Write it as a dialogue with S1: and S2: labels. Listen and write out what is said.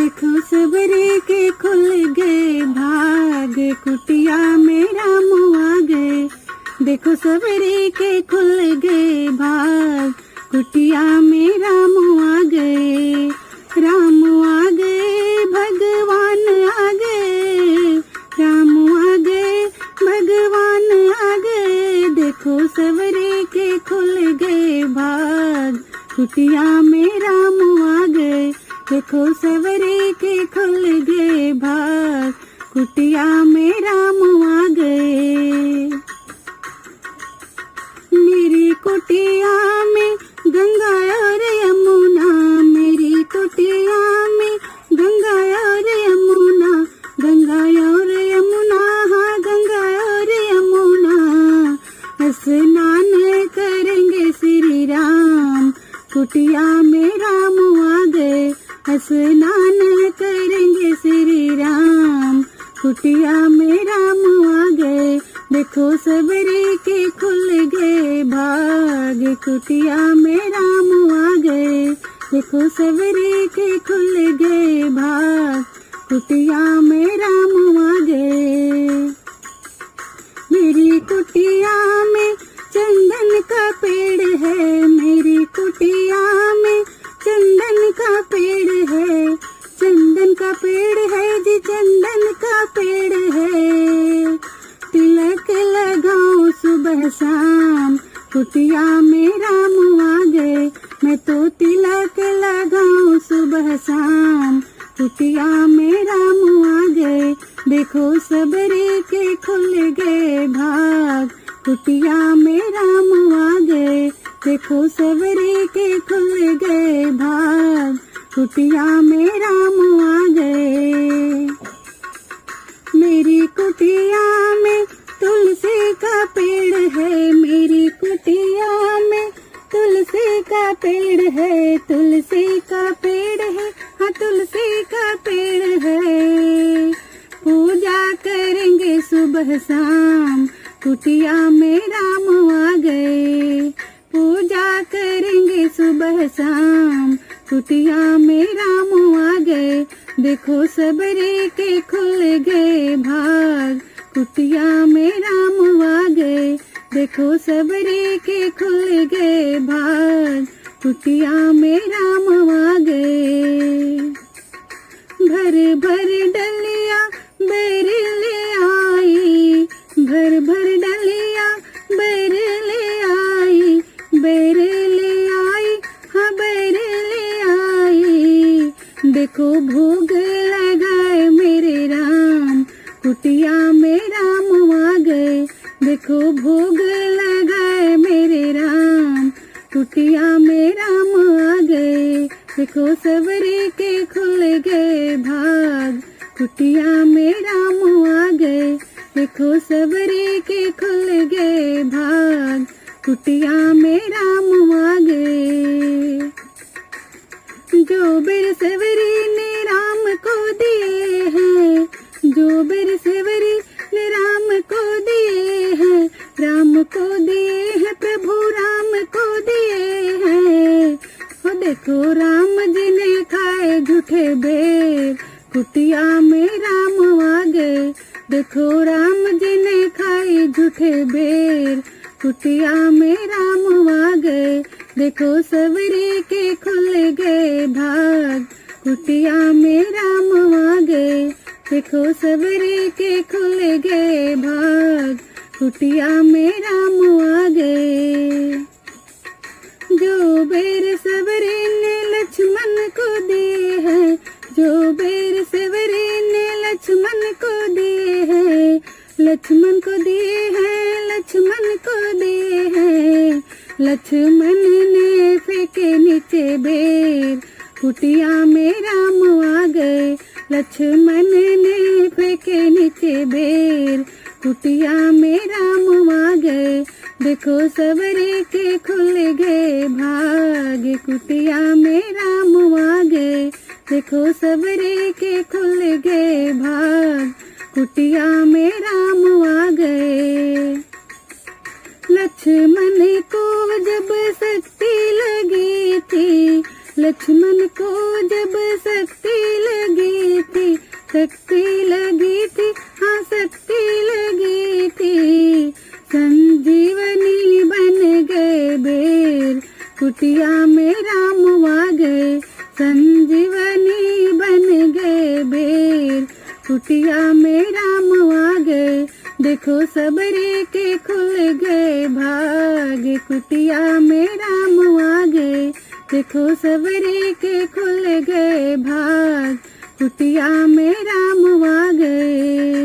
S1: देखो सबरे के खुल गए भाग, कुटिया में राम आ गए। देखो सबरे के खुल गए भाग, कुटिया में राम आ गए। राम आ गए, भगवान आ गए, राम आ गए, भगवान आ गए। देखो सबरे के खुल गए भाग, कुटिया में राम आ गए। देखो सवरे के खुल गए भाग, कुटिया में राम आ गए। मेरी कुटिया में गंगा और यमुना, मेरी कुटिया में गंगा और यमुना, गंगा और यमुना, हाँ गंगा और यमुना। स्नान करेंगे श्री राम, कुटिया में राम आ गए। स्नान करेंगे श्री राम, कुटिया में राम आ गए। देखो सबरे के खुल गए भाग, कुटिया में राम आ गए। देखो सबरे के खुल गए भाग, कुटिया में राम आ गए। मेरी कुटिया में चंदन का पेड़ है, मेरी कुटिया में चंदन का पेड़ है। चंदन का पेड़ है जी, चंदन का पेड़ है। तिलक लगाऊं सुबह शाम, कुटिया में राम आ गए। मैं तो तिलक लगाऊं सुबह शाम, कुटिया में राम आ गए। देखो सबरे के खुल गए भाग, कुटिया में राम आ गए। देखो सबरे के खुल गए भाग, कुटिया में राम आ गए। मेरी कुटिया में तुलसी का पेड़ है, मेरी कुटिया में तुलसी का पेड़ है। तुलसी का पेड़ है, हाँ तुलसी का पेड़ है। पूजा करेंगे सुबह शाम, कुटिया में राम आ गए। पूजा करेंगे सुबह शाम, कुटिया में राम आ गए। देखो सबरे के खुल गए भाग, कुटिया में राम आ गए। देखो सबरे के खुल गए भाग, कुटिया में राम आ गए। भर भर डलिया बैर ले आई, भर भर डलिया बैर ले आई, बैर ले आई, हाँ बैर ले आई। देखो भोग लगाए मेरे राम, कुटिया में राम आ गए। देखो भोग लगाए मेरे राम, कुटिया में राम आ गए। देखो सबरे के खुल गए भाग, कुटिया में राम आ गए। देखो सबरे के खुल गए भाग, कुटिया में राम आ गए। जो बेर सवरी ने राम को दिए हैं, जो बेर सवरी ने राम को दिए हैं, राम को दिए हैं, प्रभु राम को दिए हैं। वो देखो राम जी ने खाए झूठे बेर, कुटिया में राम आ गए। देखो राम जी ने खाए झूठे बेर, कुटिया में राम आ गए। देखो सबरे के खुल गए भाग, कुटिया में राम आ गए। देखो सबरे के खुल गए भाग, कुटिया में राम आ गए। जो बेर सबरे ने लक्ष्मण को दिए हैं, जो बेर सबरे ने लक्ष्मण को दिए हैं, लक्ष्मण को दिए हैं, लक्ष्मण को दिए हैं। लक्ष्मण ने फेंके नीचे बेर, कुटिया में राम आ गए। लक्ष्मण ने फेंके नीचे बेर, कुटिया में राम आ गए। देखो सबरे के खुल गए भाग, कुटिया में राम आ गए। देखो सबरे के खुल गए भाग, कुटिया में राम आ गए। लक्ष्मण को जब शक्ति लगी थी, लक्ष्मण को जब शक्ति लगी संजीवनी बन गए बेर, कुटिया में राम आ गए। संजीवनी बन गए बेर, कुटिया में राम आ गए। देखो सबरे के खुल गए भाग, कुटिया में राम आ गए। देखो सबरे के खुल गए भाग, कुटिया में राम आ गए।